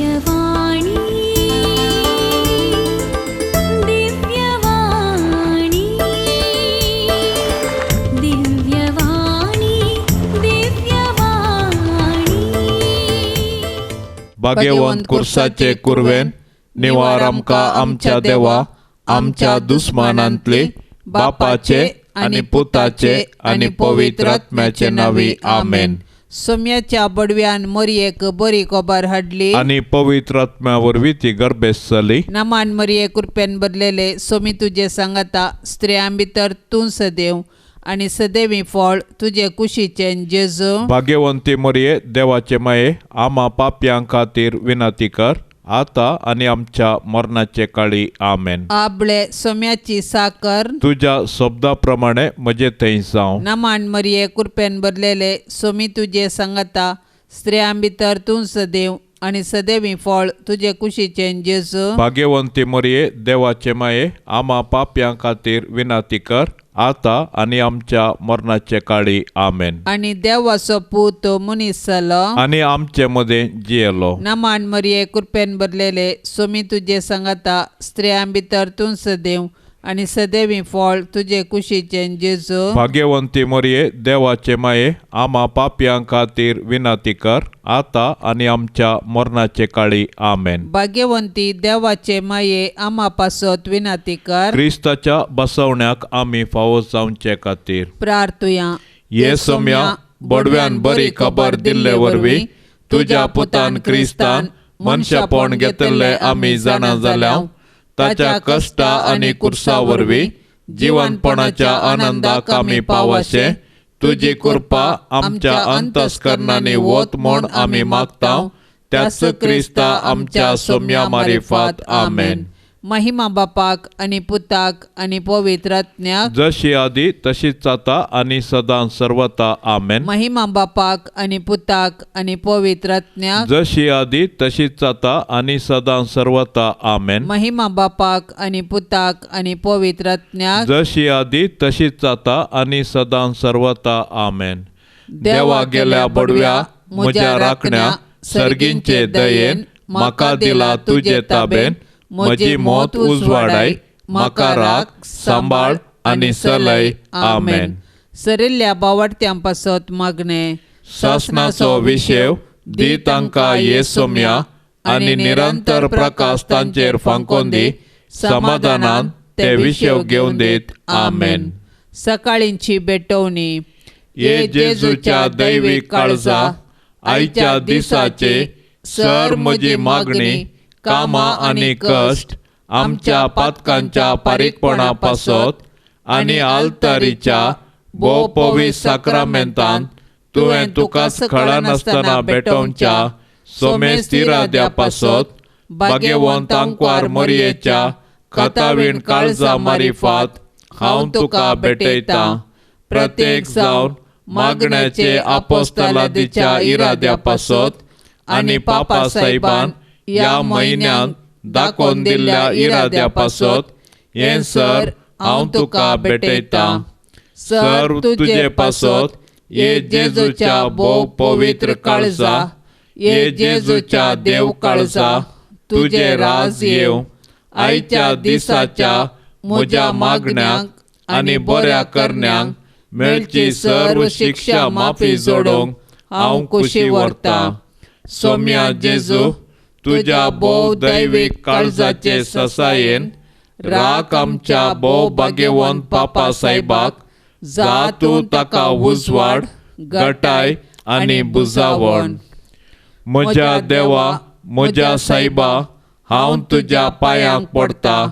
दिव्यवाणी दिव्यवाणी दिव्यवाणी दिव्यवाणी भाग्यवंत कुर्साचे कुरवेन निवार आमकां आमच्या देवा आमच्या दुस्मानांतले बापाचे आणि पुताचे आणि पवित्र आत्म्याचे नावी आमेन. सोम्याच्या बडव्यान मरियेक बरी खबर हाडली आणि पवित्र आत्म्या वरवीं ती गर्भेस जाली. नमान मरिये कृपेन बदलेले सोमी तुझे सांगता स्त्रियां भितर तूं सदैव आणि सदैवी फळ तुझे कुशीचे जेजू. भाग्यवंती मरिये देवाचे माये आम्हा पाप्यां खातीर विनंती कर आता आणि आमच्या मरणाचे काळी आमेन. आपले सोम्याची साकर तुझ्या शब्दाप्रमाणे म्हजे थंय जावं. नमान मरिये कृपेन बदलेले सोमी तुझे सांगता स्त्रियां भितर तूं सदैव आणि सदैवी फळ तुझे कुशीचे जेजू. भाग्यवंती मरिये देवाचे माये आम्हा पाप्यां खातीर विनंती कर आता आणि आमच्या मरणाचे काळी आमेन. आणि देवाचो पूत मनीस जालो आणि आमचे मध्ये जियेलो. नमान मरिये कृपेन बदलेले सोमी तुझे सांगता स्त्रियां भितर तूं सदैव आणि सदैवी फळ तुझे कुशीचे जेजू. भाग्यवंती मरिये देवाचे माये आम्हा पाप्यां खातीर विनंती कर आता आणि आमच्या मरणाचे काळी आमेन. भाग्यवंती देवाचे माये आम्हा पासत विनंती कर. क्रिस्ताच्या बसवण्याक आम्ही फावो जावचे खातीर प्रार्थुया. ये सोम्या बडव्यान बरी खबर दिल्ले वरवीं तुझ्या पुतान क्रिस्तान मनशापण घेतले आम्ही जाणा जाल्याव ताच्या कष्टा आणि कुर्सा वरवीं जीवनपणाच्या आनंदाक आमी पावशे तुझी कृपा आमच्या अंतस्करणांनी वत म्हूण आमी मागताव. त्याच क्रिस्ता आमच्या सोम्या मारिफात आमेन. महिमा बापाक आणि पुताक आणि पवित्र आत्म्याक जशी आदी तशीच आता आणि सदां सर्वता आमेन. महिमा बापाक आणि पुताक आणि पवित्र आत्म्याक जशी आदी तशीच आता आणि सदां सर्वता आमेन. महिमा बापाक आणि पुताक आणि पवित्र आत्म्याक जशी आदी तशीच आता आणि सदां सर्वता आमेन. देवा गेल्या बडव्या म्हज्या राखण्या सर्गींचे दयेन म्हाका दिला तुझे ताबेन. म्हजी मोत उजवाडाय म्हाका राख सांबाळ आणि सलय आमेन. सरिल्ल्या बावडत्यां पासत मागणे शासनाचो विशेव दी तांकां ये सोम्या आणि निरंतर प्रकाश तांचेर फांकोन दी. समाधानान ते विशेव घेवन दीत आमेन. सकाळींची बेटवणी. ये जेजूच्या दैवीक काळजा आयच्या दिसाचे सर म्हजी मागणी कामां आणि कश्ट आमच्या पातकांच्या पारीकपणा पासत आणि आल्तारीच्या भोव पवित्र साक्रामेंतांत तुवें तुकाच खळा नासतना भेटोवच्या सोमे स्थिराद्या पासत भाग्यवंत आंकवार मरियेच्या खतावीण काळजा मारिफात हांव तुका भेटयतां. प्रत्येक जावन मागण्याचे आपोस्तलादीच्या इराद्या पासत आणि पापा साहेबान या म्हयन्यांत दाखोवन दिल्ल्या इराद्या पासत हें सर हांव तुका भेटयतां. सर तुजे पासत ये जेजूच्या भोव पवित्र काळजा ये जेजूच्या देव काळजा तुजे राज येव. आयच्या दिसाच्या म्हज्या मागण्यांक आनी बऱ्या करण्यांक मेळची सर्व शिक्षा माफी जोडोवंक हांव खुशी व्हरतां. सोम्या जेजू तुझ्या भोव दैवीक काळजाचे ससायेन राख आमच्या भोव भाग्यवंत पापा साहेबाक जा तूं ताका उजवाड घटाय आणि बुजावण. म्हज्या देवा म्हज्या साहेबा हांव तुज्या पांयांक पडटा.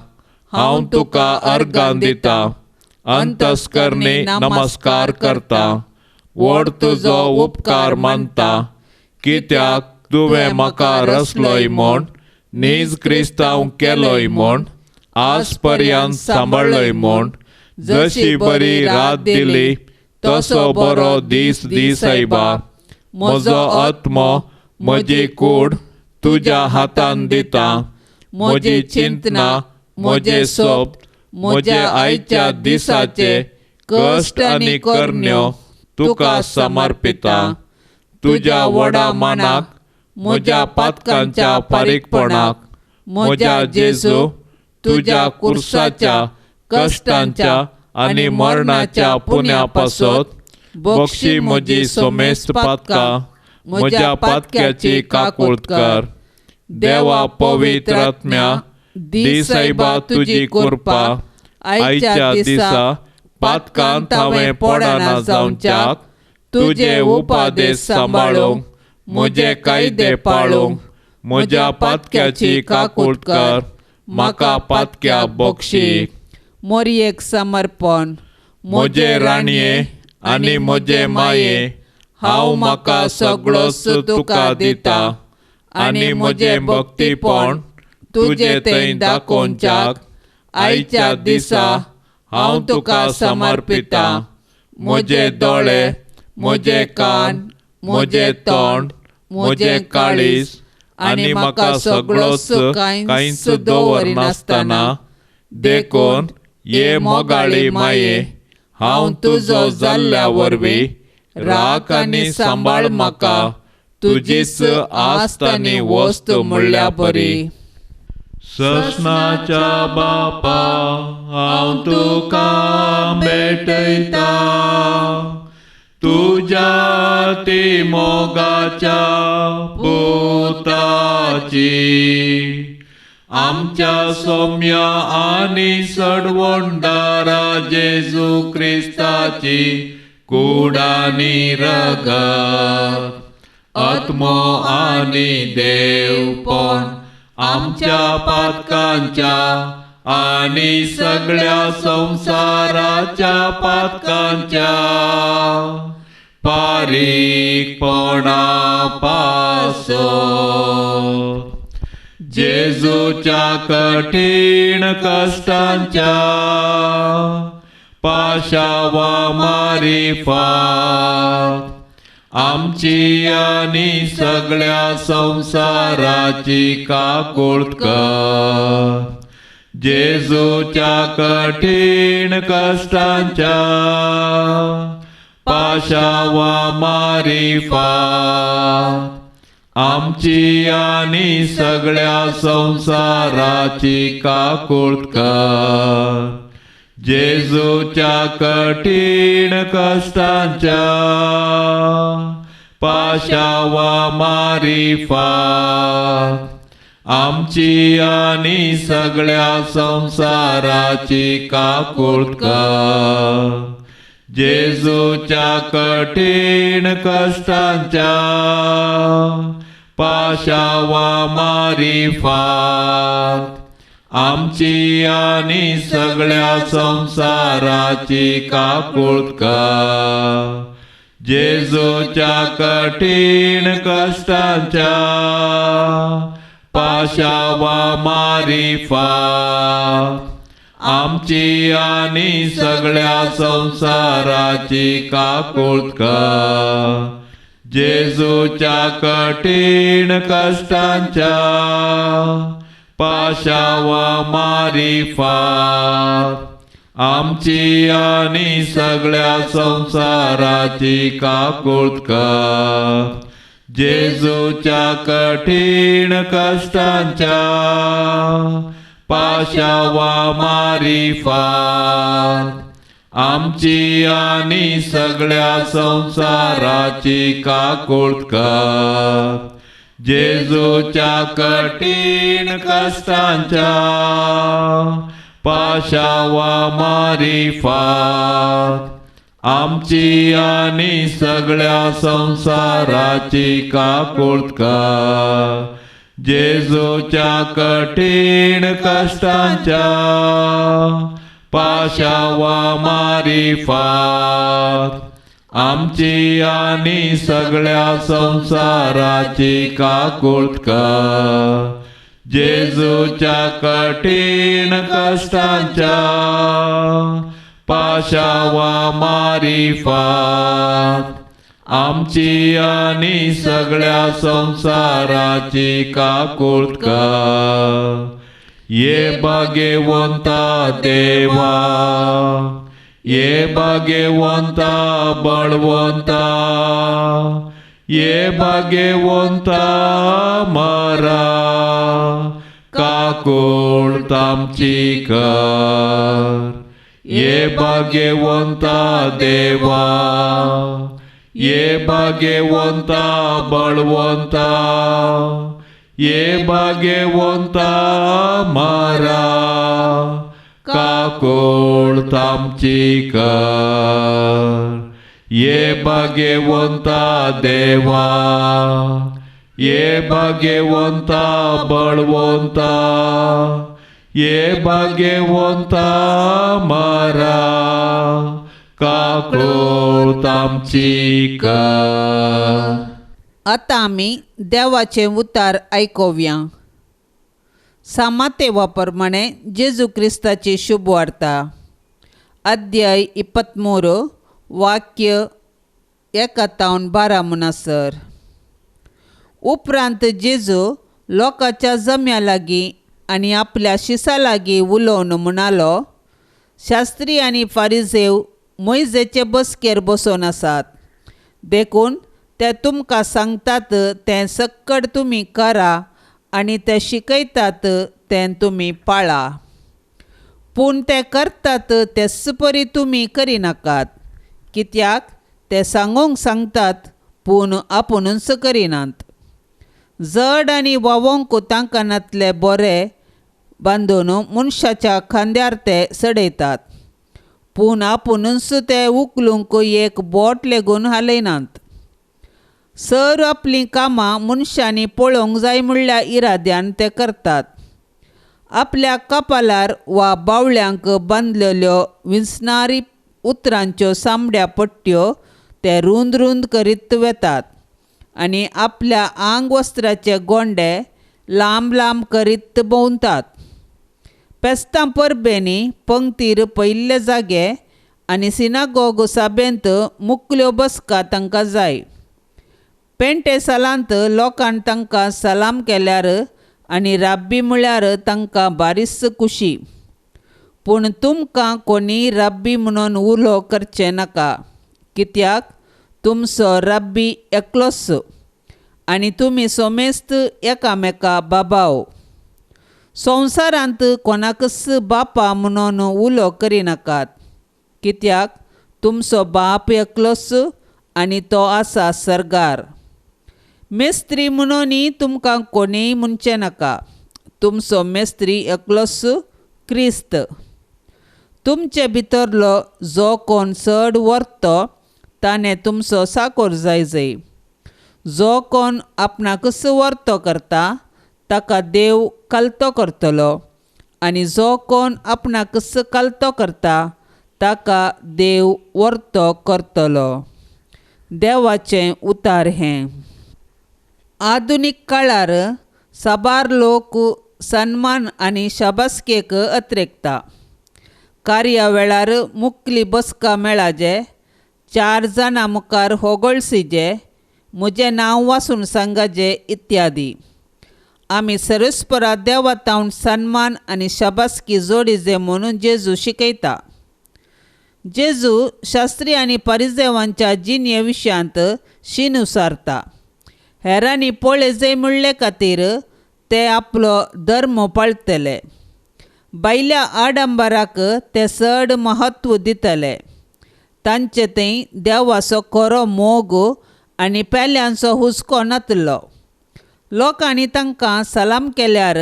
हांव तुका अर्गां दिता अंतस्करणी नमस्कार करता. व्हड तुजो उपकार मानता कित्याक तुवें म्हाका रचलोय म्हूण नीज क्रिस्तांव केलोय म्हूण आज पर्यंत सांबाळलोय म्हूण. जशी बरी रात दिली तसो बरो दीस दी सायबा. म्हजो आत्मो म्हजी कूड तुज्या हातान दिता. म्हजी चिंतना म्हजे सोब म्हजे आयच्या दिसाचे कश्ट आनी करण्यो तुका समर्पिता. तुज्या व्हडा मानाक म्हज्या पातकांच्या फारीकपणाक, म्हज्या जेजू तुज्या कुर्साच्या कश्टांच्या आनी मरणाच्या पुण्या पासत बक्षी म्हजी सोमेस्त पातकां म्हज्या पातक्याची काकूळट कर. देवा पवित्र आत्म्या, दी सायबा तुजी कृपा आयच्या दिसा पातकांत हांवें पडना जावच्याक, तुजे उपादेश सांबाळूंक, म्हजे कायदे पाळूंक, म्हज्या पातक्याची काकूळट कर. म्हाका पातक्या बक्षीक. मोरयेक समर्पण. म्हजे राणये आनी म्हजे माये, हांव म्हाका सगळोच तुका दिता आनी म्हजे भक्तीपण तुजे थंय दाखोवच्याक आयच्या दिसा हांव तुका समर्पिता. म्हजे दोळे, म्हजे कान, म्हजे तोंड, म्हजे काळीज आनी म्हाका सगळोच कांयच दवरनासतना देखून ये मोगाळी माये, हांव तुजो जाल्ल्या वरवीं राख आनी सांबाळ म्हाका तुजीच आस्त आनी वस्त म्हणल्या बरी. ससनाच्या बापा हांव तुका भेटयता, तुज्या ती मोगाच्या पुताची, आमच्या सौम्या आनी सडवणदारा जेजू क्रिस्ताची कूड आनी रगत, आत्मो आनी देवपण आमच्या पातकांच्या आनी सगळ्या संसाराच्या पातकांच्या फारीकपणा पासो. जेजूच्या कठीण कश्टांच्या पाशावा मारिफात आमची आनी सगळ्या संसाराची काकूळट कर. जेजूच्या कठीण कश्टांच्या पाशावा मारिफात आमची आनी सगळ्या संसाराची काकूळट कर. जेजूच्या कठीण कश्टांच्या पाशावा मारिफात आमची आनी सगळ्या संसाराची काकूळट कर. जेजूच्या कठीण कश्टांच्या पाशावा मारिफात आमची आनी सगळ्या संसाराची काकूळट कर. जेजूच्या कठीण कश्टांच्या पाशावा मारिफात आमची आनी सगळ्या संसाराची काकूळट कर. जेजूच्या कठीण कश्टांच्या पाशावा मारिफात आमची आनी सगळ्या संसाराची काकूळट कर. जेजूच्या कठीण कश्टांच्या पाशावा मारिफात आमची आनी सगळ्या संसाराची काकूळट कर. जेजूच्या कठीण कश्टांच्या पाशावा मारिफात आमची आनी सगळ्या संसाराची काकूळट कर. जेजूच्या कठीण कश्टांच्या पाशावा मारिफात आमची आनी सगळ्या संसाराची काकूळट कर. जेजूच्या कठीण कश्टांच्या पाशावा मारिफात आमची आनी सगळ्या संसाराची काकूळट कर. ये भाग्यवंता देवा, ये भाग्यवंता बळवंता, ये भाग्यवंता मारा काकूळ तामची कर. ये भाग्यवंता देवा ये भाग्यवंता बळवंता ये भाग्यवंता मारा काकूळ तामची कर. ये भाग्यवंता देवा ये भाग्यवंता बळवंता ये भाग्यवंता मारा काकूळ तामची कर. आता आम्ही देवाचे उतार ऐकूया. सामातेवाप्रमाणे जेजू क्रिस्ताची शुभवार्ता अध्याय 23 वाक्य 1-12 म्हणसर. उपरांत जेजू लोकांच्या जम्या लागीं आनी आपल्या शिसा लागीं उलोवन म्हणालो, शास्त्री आनी फारिजेव मोइजेचे बसकेर बसोन आसात. देखून ते तुमकां सांगतात तें सक्कड तुमी करा आनी ते शिकयतात तें तुमी पाळा. पूण ते करतात तेच परी तुमी करिनाकात, कित्याक ते सांगूंक सांगतात पूण आपुणूच करिनात. जड आनी वावोंक तांकां नातले बरे बांदून मनशाच्या खांद्यार ते सडयतात, पूण आपुणूच ते उखलूंक एक बोट लेगून हालयनात. सर आपलीं कामां मनशांनी पळोवंक जाय म्हणल्या इराद्यान ते करतात. आपल्या कपालार वा बावळ्यांक बांदलेल्यो विंचणारी उतरांच्यो सामड्या पट्ट्यो ते रुंद रुंद करीत वेतात आनी आपल्या आंग वस्त्राचे गोंडे लांब लांब करीत भोंवतात. पेस्तां परबेंनी पंक्तीर पयिल्ले जागे आनी सिनागोग सभेंत मुखल्यो बसका तांकां जाय. पेंटेसालांत लोकान तांकां सलाम केल्यार आनी राब्बी म्हळ्यार तांकां बारीस खुशी. पूण तुमकां कोणी राब्बी म्हणून उलो करचें नाका, कित्याक तुमचो राब्बी एकलोच आनी तुमी सोमेस्त एकामेका बाबाव. संवसारांत कोणाकच बापा म्हणून उलो करिनाकात, कित्याक तुमचो बाप एकलोच आनी तो आसा सर्गार. मेस्त्री म्हणूनय तुमकां कोणीय म्हणचें नाका, तुमचो मेस्त्री एकलोच क्रिस्त. तुमचे भितरलो जो कोण चड व्हरतो ताणें तुमचो साकोर जाय. जो कोण आपणाकच व्हरतो करता ताका देव कालतो करतलो, आनी जो कोण आपणाकच कालतो करता ताका देव व्हरतो करतलो. देवाचें उतार हें. आधुनीक काळार साबार लोक सन्मान आनी शाबासकेक अत्रेकता. कार्यावेळार मुखली बसका मेळाजे, 4 जाणां मुखार होगळसिजे, म्हजें नांव वाचून सांगाजे इत्यादी. आमी सरस्परा देवातावन सन्मान आनी शाबासकी जोडिजे म्हणून जेजू शिकयता. जेजू शास्त्री आनी फारिजेवांच्या जिणे विशयांत शीन उसारता. हेरांनी पळय म्हणले खातीर ते आपलो धर्म पाळटले. बायल्या आडंबराक ते चड महत्व दितले. तांचे थंय देवाचो खरो मोग आनी पेल्यांचो हुस्को नातलो. लोकांनी तांकां सलाम केल्यार,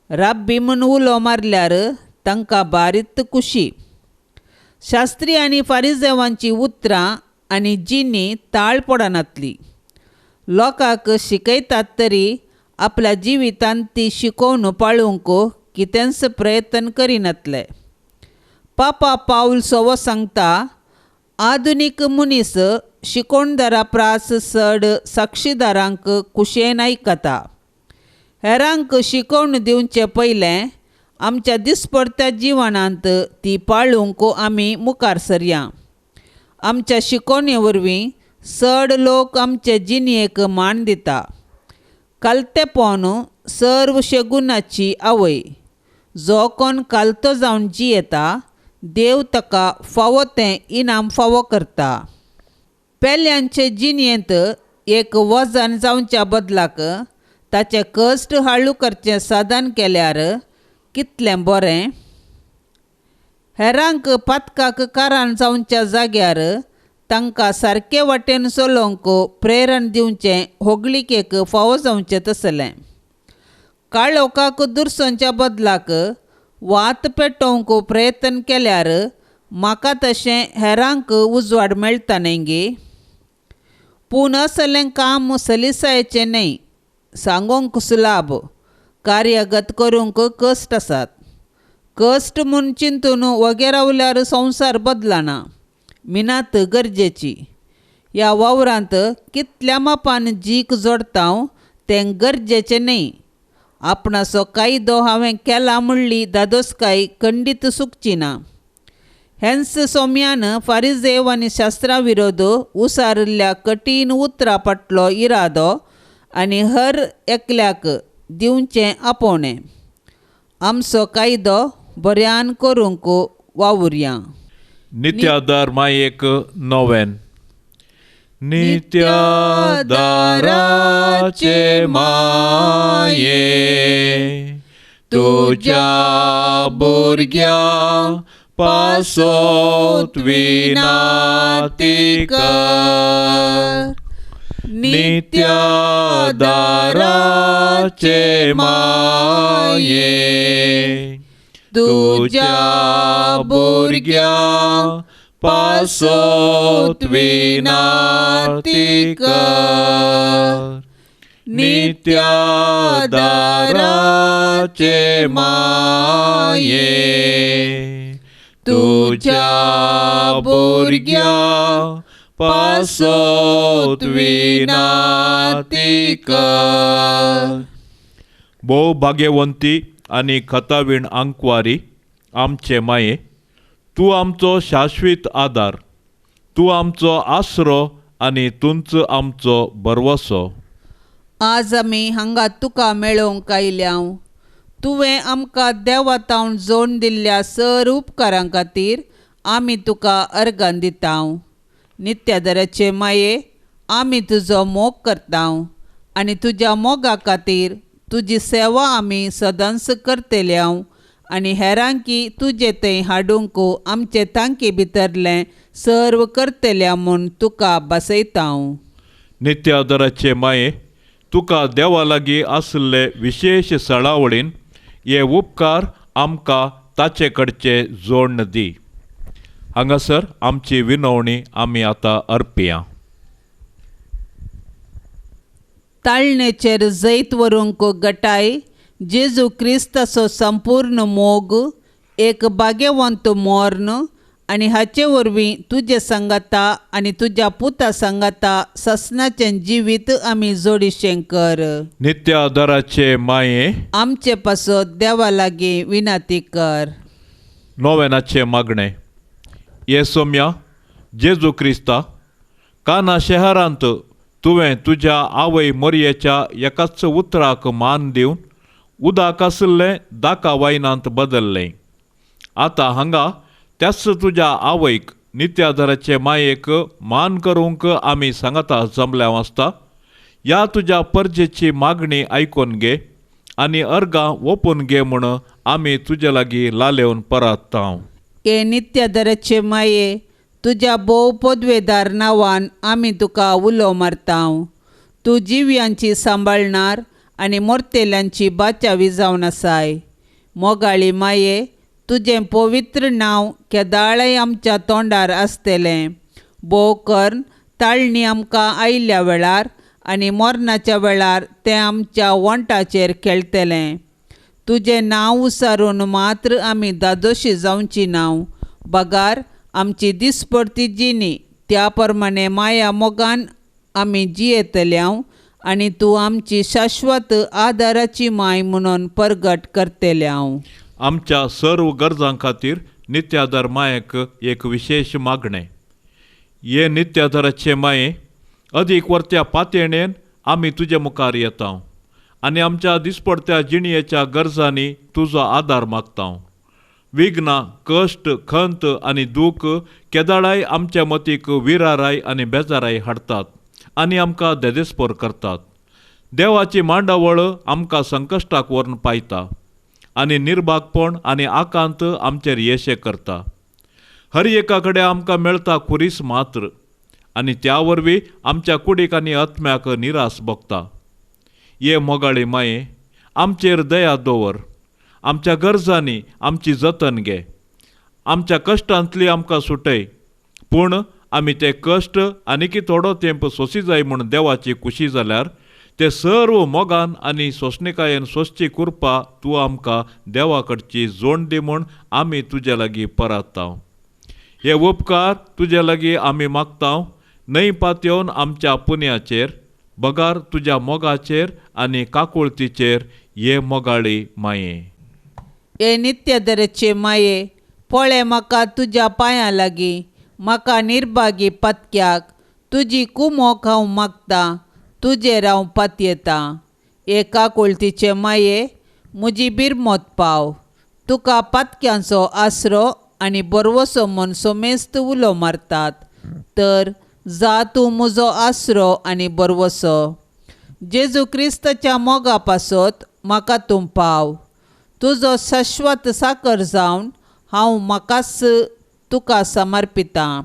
राब्बी म्हूण उलो मारल्यार तांकां बारीत खुशी. शास्त्री आनी फारिजेवांची उतरां आनी जिणी ताळ पडनातली. लोकांक शिकयतात तरी आपल्या जिवितांत ती शिकोवन पाळूंक कितेंच प्रयत्न करिनातले. पापा पाऊल सोवो सांगता, आधुनीक मनीस शिकोणदारा प्रास चड साक्षीदारांक कुशेन आयकता. हेरांक शिकोवन दिवचे पयलें आमच्या दिसपडत्या जिवनांत ती पाळूंक आमी मुखार सरया. आमच्या शिकोवणे वरवीं चड लोक आमचे जिणयेक मान दिता. कालतेपण सर्व शेगुनाची आवय. जो कोण कालतो जावन जियेता, देव ताका फावो तें इनाम फावो करता. पेल्यांचे जिणयेंत एक वजन जावच्या बदलाक ताचे कश्ट हाळू करचें साधन केल्यार कितलें बरें. हेरांक पातकाक कारण जावच्या जाग्यार तांकां सारके वाटेन चलोवंक प्रेरण दिवचें होगलिकेक फावो जावचें तसलें. काळोखाक दुरसोवच्या बदलाक वात पेटोवंक प्रयत्न केल्यार म्हाका तशें हेरांक उजवाड मेळटा न्ही गे. पूण असलें काम सलिसायेचें न्ही. सांगूंक सुलाभ, कार्यगत करूंक कश्ट आसात. कश्ट म्हूण चिंतून वगे रावल्यार संवसार बदलना. मिनात गरजेची. ह्या वावरांत कितल्या मापान जीक जोडटा तें गरजेचें न्ही. आपणाचो कायदो हांवें केला म्हणली दादोसकाय खंडीत सुकची ना. हेन्स सोम्यान फारिजेव आनी शास्त्रां विरोध उसारिल्ल्या कठीण उतरां फाटलो इरादो आनी हर एकल्याक दिवचें आपोवणें. आमचो कायदो बऱ्यान करूंक वावुरया. नित्यादार मायेक नोवेन. नित्यादाराचे माये तुझ्या भुरग्या पासोत विनाती कर. नित्यादाराचे माये तुझ्या भुरग्या पासोत विनाती कर. नित्यादाराचे माये तुझ्या भुरग्या पासोत विनाती कर. भोव भाग्यवंती आनी खतावीण आंकवारी आमचे माये, तूं आमचो शाश्वीत आदार. तूं आमचो आसरो आनी तुंच आमचो बरवसो. आज आमी हांगा तुका मेळोवंक आयल्याव. तुवें आमकां देवातावन जोडून दिल्ल्या सर उपकारां खातीर आमी तुका अर्गां दिताव. नित्यादाराचे माये, आमी तुजो मोग करताव आनी तुज्या मोगा खातीर तुजी सेवा आमी सदांच करतल्यांव आनी हेरांकी तुजे थंय हाडूंक आमचे तांके भितरलें सर्व करतल्या म्हूण तुका बसयताव. नित्यादाराचे माये, तुका देवा लागीं आसले विशेश सळावळीन हे उपकार आमकां ताचे कडचे जोडण दी. हांगासर आमची विनवणी आमी आतां अर्पया. ताळणेचेर जैत व्हरूंक गटाय जेजू क्रिस्ताचो संपूर्ण मोग, एक भाग्यवंत मोर्न आनी हाचे वरवीं तुजे संगता आनी तुज्या पुता संगता ससनाचें जिवीत आमी जोडिशें कर. नित्यादाराचे माये, आमचे पासत देवा लागीं विनाती कर. नोवेनाचे मागणें. ये सोम्या, जेजू क्रिस्ता, काना शहरांत तुवें तुज्या आवय मोरयेच्या एकाच उतराक मान दिवन उदक आसलें दाका वायनांत बदल्लें. आतां हांगा त्याच तुज्या आवयक, नित्यादाराचे मायेक मान करूंक आमी सांगता जमल्या आसता. ह्या तुज्या परजेची मागणी आयकून घे आनी अर्गां ओपून घे म्हूण आमी तुजे लागीं लालेवन परतांव. हे नित्यादाराचे माये, तुज्या भोव पदवेदार नांवान आमी तुका उलो मारताव. तूं जिव्यांची सांबाळणार आनी मोरतेल्यांची बाचावी जावन आसाय. मोगाळी माये, तुजें पवित्र नांव केदाळय आमच्या तोंडार आसतलें. भोव कर्ण ताळणी आमकां आयिल्ल्या वेळार आनी मोरनाच्या वेळार तें आमच्या वंटाचेर खेळटलें. तुजें नांव उसारून मात्र आमी दादोशी जावची नाव. बगार आमची दिसपडती जिणी त्या प्रमाणे माया मोगान आमी जियेतल्यांव आनी तूं आमची शाश्वत आदाराची माय म्हणून परगट करतल्यांव. आमच्या सर्व गरजां खातीर नित्यादार मायेक एक विशेष मागणें. हे नित्यादाराचे माये, अदीक वर्त्या पातयणेन आमी तुजे मुखार येताव आनी आमच्या दिसपडत्या जिणयेच्या गरजांनी तुजो आदार मागताव. विघ्नां, कश्ट, खंत आनी दूख केदाळाय आमच्या मतीक विराराय आनी बेजाराय हाडटात. आनी आमकां देदेस्पर करतात. देवाची मांडावळ आमकां संकश्टाक व्हरून पायता आनी निर्भागपण आनी आकांत आमचेर येशे करता. हर एका कडेन आमकां मेळटा खुरीस मात्र, आनी त्या वरवीं आमच्या कुडीक आनी आत्म्याक निरास भोगता. ये मोगाळी माये, आमचेर दया दवर, आमच्या गरजांनी आमची जतन घे. आमच्या कश्टांतली आमकां सुटय, पूण आमी ते कश्ट आनीक थोडो तेंप सोंसी जाय म्हूण देवाची खुशी जाल्यार ते सर्व मोगान आनी सोंसणिकायेन सोंसची कृपा तूं आमकां देवा कडची जोड दी म्हूण आमी तुजे लागीं परतांव. हे उपकार तुजे लागीं आमी मागतांव, न्हय पातयेवन आमच्या पुण्याचेर, बगार तुज्या मोगाचेर आनी काकुळतीचेर, ये मोगाळी माये. हे नित्यधरेचे माये, पळय म्हाका तुज्या पांयां लागीं, म्हाका निर्भागी पत्क्याक तुजी कुमोक हांव मागतां, तुजेर हांव पातयेता. हे काकुळतीचे माये, म्हजी बिरमोत पाव, तुका पातक्यांचो आसरो आनी बरवसो म्हूण सोमेस्त उलो मारतात. तर जा तूं म्हजो आसरो आनी बरवसो. जेजू क्रिस्ताच्या मोगा पासत म्हाका तूं पाव. तुजो शाश्वत साकर जावन हांव म्हाकाच तुका समर्पितां.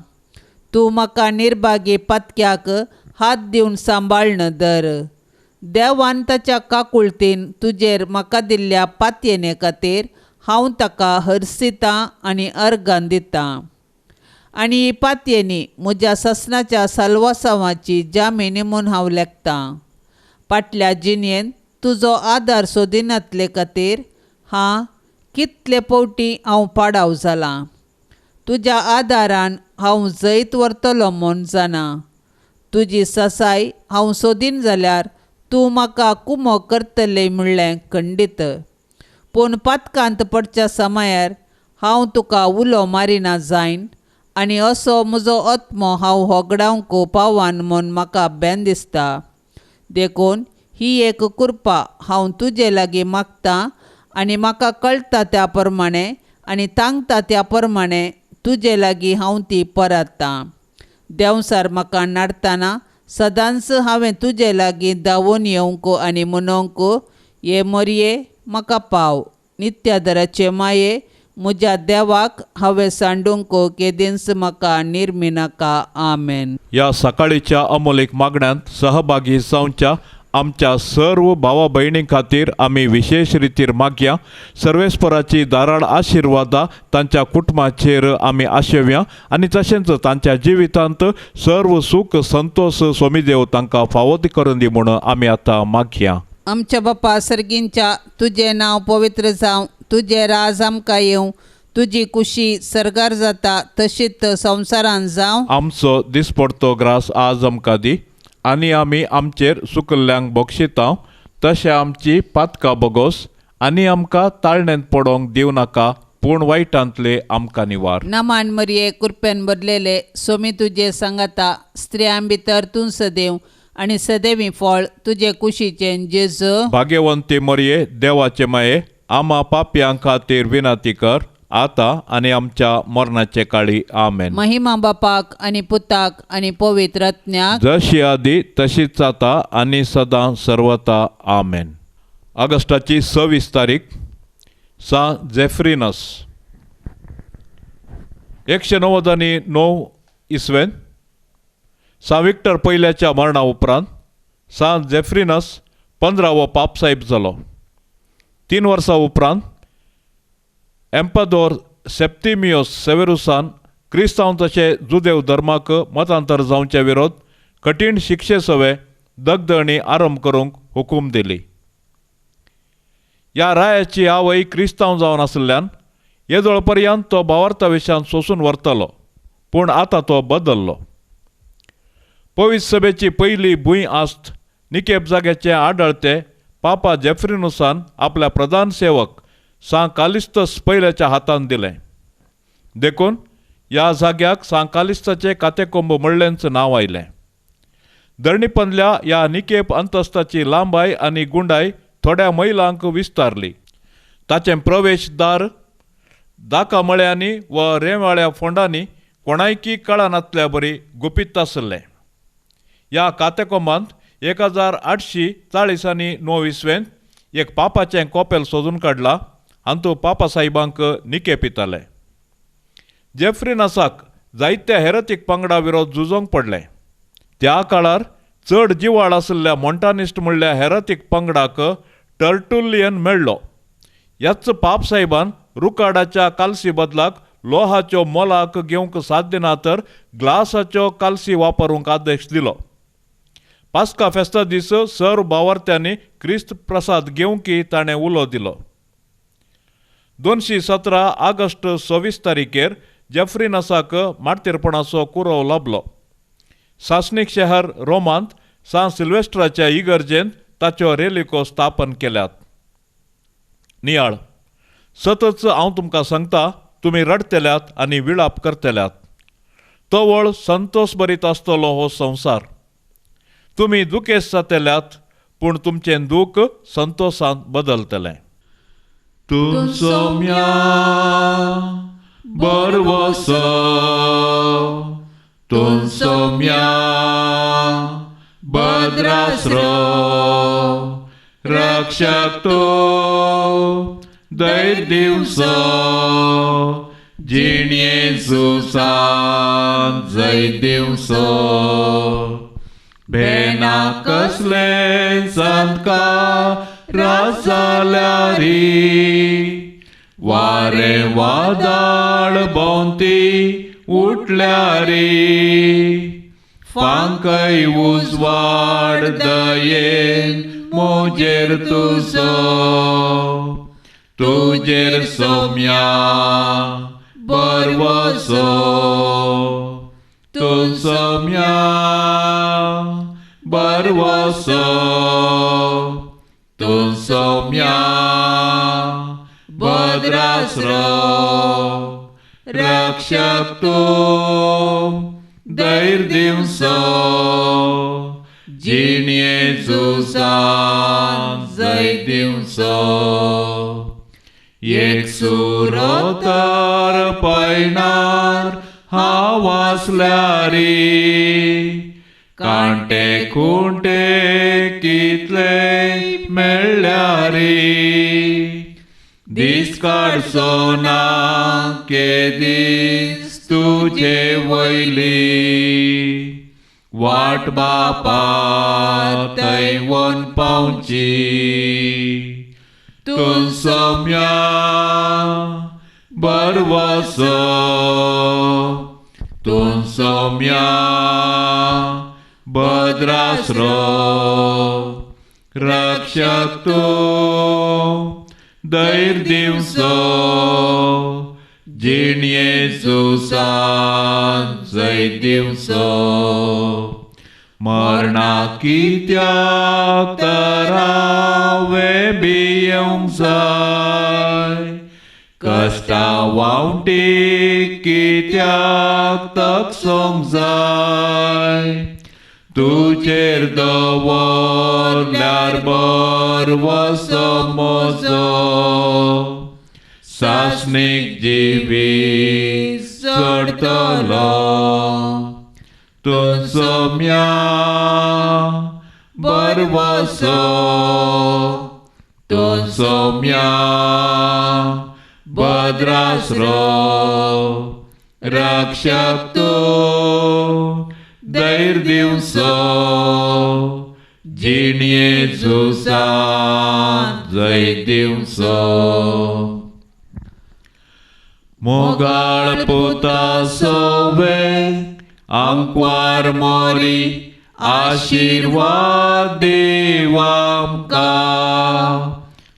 तूं म्हाका निर्भागी पत्क्याक हात दिवन सांबाळन धर. देवान ताच्या काकुळतीन तुजेर म्हाका दिल्ल्या पातयेने खातीर हांव ताका हरसितां आनी अर्गां दितां. आनी ही पातयेनी म्हज्या ससनाच्या साल्वासावाची जामीन म्हूण हांव लेखतां. फाटल्या जिणेंत तुजो आदार सोदिनातले खातीर कितले फावटी हांव पाडाव जालां. तुज्या आदारान हांव जैत व्हरतलो म्हूण जाणा. तुजी ससाय हांव सोदीन जाल्यार तूं म्हाका कुमो करतले म्हणलें खंडीत. पूण पातकांत पडच्या समयार हांव तुका उलो मारिना जायन, आनी असो म्हजो आत्मो हांव होगडावंक पावान म्हूण म्हाका भेन दिसता. देखून ही एक कृपा हांव तुजे लागीं मागतां, आनी म्हाका कळटा त्या प्रमाणे आनी तांगता त्या प्रमाणे तुजे लागीं हांव ती परतां. देंवसार म्हाका नाडटना सदांच हांवें तुजे लागीं धांवून येवंक आनी म्हणोंक, ये मोरये म्हाका पाव. नित्याधराचे माये, म्हज्या देवाक हांवें सांडूंक केदींच म्हाका निर्मिनाका. आमेन. या सकाळीच्या अमोलीक मागण्यांत सहभागी जावच्या आमच्या सर्व भावा भयणी खातीर आमी विशेष रितीर मागया. सर्वेस्पराची दाराळ आशिर्वादा तांच्या कुटुंबाचेर आमी आशेवया, आनी तशेंच तांच्या जिवितांत सर्व सुख संतोष स्वामीदेव तांकां फावो करून दी म्हूण आमी आतां मागया. आमच्या बापा सर्गींच्या, तुजें नांव पवित्र जावं, तुजें राज आमकां येवं, तुजी खुशी सरगार जाता तशीच संवसारान जावं. आमचो दिसपडतो ग्रास आज आमकां दी, आनी आमी आमचेर सुकल्ल्यांक बक्षितांव, तशें आमची पातकां बोगोस, आनी आमकां ताळणेंत पडोवंक दिवं नाका, पूण वायटांतले आमकां निवार. नमान मरिये, कृपेन भरलेले, सोमी तुजे सांगाता, स्त्रियां भितर तूं सदैव, आनी सदैवी फळ तुजे कुशीचें जेजू. भाग्यवंती मरिये, देवाचे माये, आमा पाप्यां खातीर विनंती कर, आतां आनी आमच्या मरणाचे काळी. आमेन. महिमा बापाक आनी पुताक आनी पवित्र आत्म्याक, जशी आदी तशीच जाता आनी सदां सर्वता. आमेन. ऑगस्टाची 26 तारीख, सा जेफ्रिनस. 190 इसवेन सा विक्टर पयल्याच्या मरणा उपरांत सा जेफ्रिनस 15वो पापसाहेब जालो. 3 वर्सां उपरांत एम्पादोर सेप्तिमियोस सेवेरुसान क्रिस्तांव तशें जुदेव धर्माक मतांतर जावचे विरोध कठीण शिक्षे सवे दगदणी आरंभ करूंक हुकूम दिली. ह्या रायाची आवय क्रिस्तांव जावन आसल्यान येदोळ पर्यंत तो भावार्थाविशान सोसून व्हरतलो, पूण आतां तो बदल्लो. पवित्र सभेची पयली भूंय आस्त निकेप जाग्याचे आढळते पापा जेफ्रिनुसान आपल्या प्रधान सेवक सा कालिस्तस पयल्याच्या हातान दिलें. देखून ह्या जाग्याक सा कालिस्ताचे कातेकोंब म्हणलेंच नांव आयलें. धरणीपंदल्या ह्या निकेप अंतस्ताची लांबाय आनी गुंडाय थोड्या मैलांक विस्तारली. ताचें प्रवेशदार दाका मळ्यांनी व रेंवाळ्या फोंडांनी कोणायकी कळनातल्या बरी गुपीत आसलें. ह्या कातेकोमांत 1849 एक पापाचें कोपेल सोदून काडला आनी तो पापा साहेबांक निके पिताले. जेफ्रीनसाक जायत्या हेरतीक पंगडा विरोध झुजोंक पडलें. त्या काळार चड जिवाळ आशिल्ल्या मोंटानिस्ट म्हणल्या हेरतीक पंगडाक टर्टुलियन मेळ्ळो. ह्याच पाप साहेबान रुकाडाच्या कालसी बदलाक लोहाच्यो मोलाक घेवंक साध्य ना तर ग्लासाच्यो कालसी वापरूंक आदेश दिलो. पास्का फेस्ता दीस सर्व भावार्थ्यांनी क्रिस्त प्रसाद घेवंकी ताणें उलो दिलो. 217 ऑगस्ट 26 तारीखेर जेफ्रीनसाक मार्तीरपणाचो कुरव लाभलो. सासणीक शहर रोमांत सान सिल्वेस्ट्राच्या इगर्जेंत ताच्यो रेलिको स्थापन केल्यात. नियाळ सतत हांव तुमकां सांगता, तुमी रडतल्यात आनी विलाप करतल्यात. तवळ संतोश भरीत आसतलो हो संवसार. तुमी दुखेस्त जातल्यात, पूण तुमचें दूख संतोशांत बदलतलें. तूं सोम्या बरवसो, तूं सोम्या भद्रास्रो, रक्षक तो दैर दिवसो, जीण येसुसान जय दिवसो. बेना कसले संतका रासाल्यारी, वारे वादळ भोंवती उठल्यारी, फांकय उजवाड दयेन मोजेर तुजो, तुजेर सोम्या बरवसो. तूं सोम्या बरवसो, तूं सोम्या भद्रास्रो, रक्षक तूं दैर दिवसो, जीण येसुसान जय दिवसो. एक सुरो तर पैणार हांव आसल्यारी, कांटे खुंटे कितले मेळ्ळ्यारी, दीस काडचो ना के दीस तुजे वयली, वाट बापा थंय वन पावची. तूं सोम्या बरवसो, तूं सोम्या भद्रास्रो, रक्षक तूं दैर दिवसो, जीण येसुसान जय दिवसो. मरणा कित्याक तरावे बियोंक जाय, कश्टा वावटी कित्याक तगसोंक जाय. तुजेर दवरल्यार बरवसो म्हजो, सासणीक जिवीत चडटलो. तूं सोम्या बरवसो, तूं सोम्या भद्रास्रो, रक्षक तूं दैर दिवसो, जीण येसुसान जय दिवसो. मोगाळ पुता सोवे आंकवार मोरी, आशीर्वाद देवा आमकां.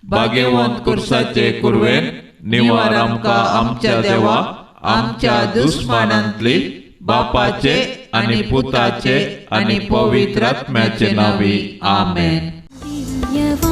भाग्यवंत कुर्साचे कुरवेन निवार आमकां आमच्या देवा, आमच्या दुश्मनांतली बापाचे आनी पुताचे आनी पवित्र आत्म्याचे नावी. आमेन. दिव्यवाणी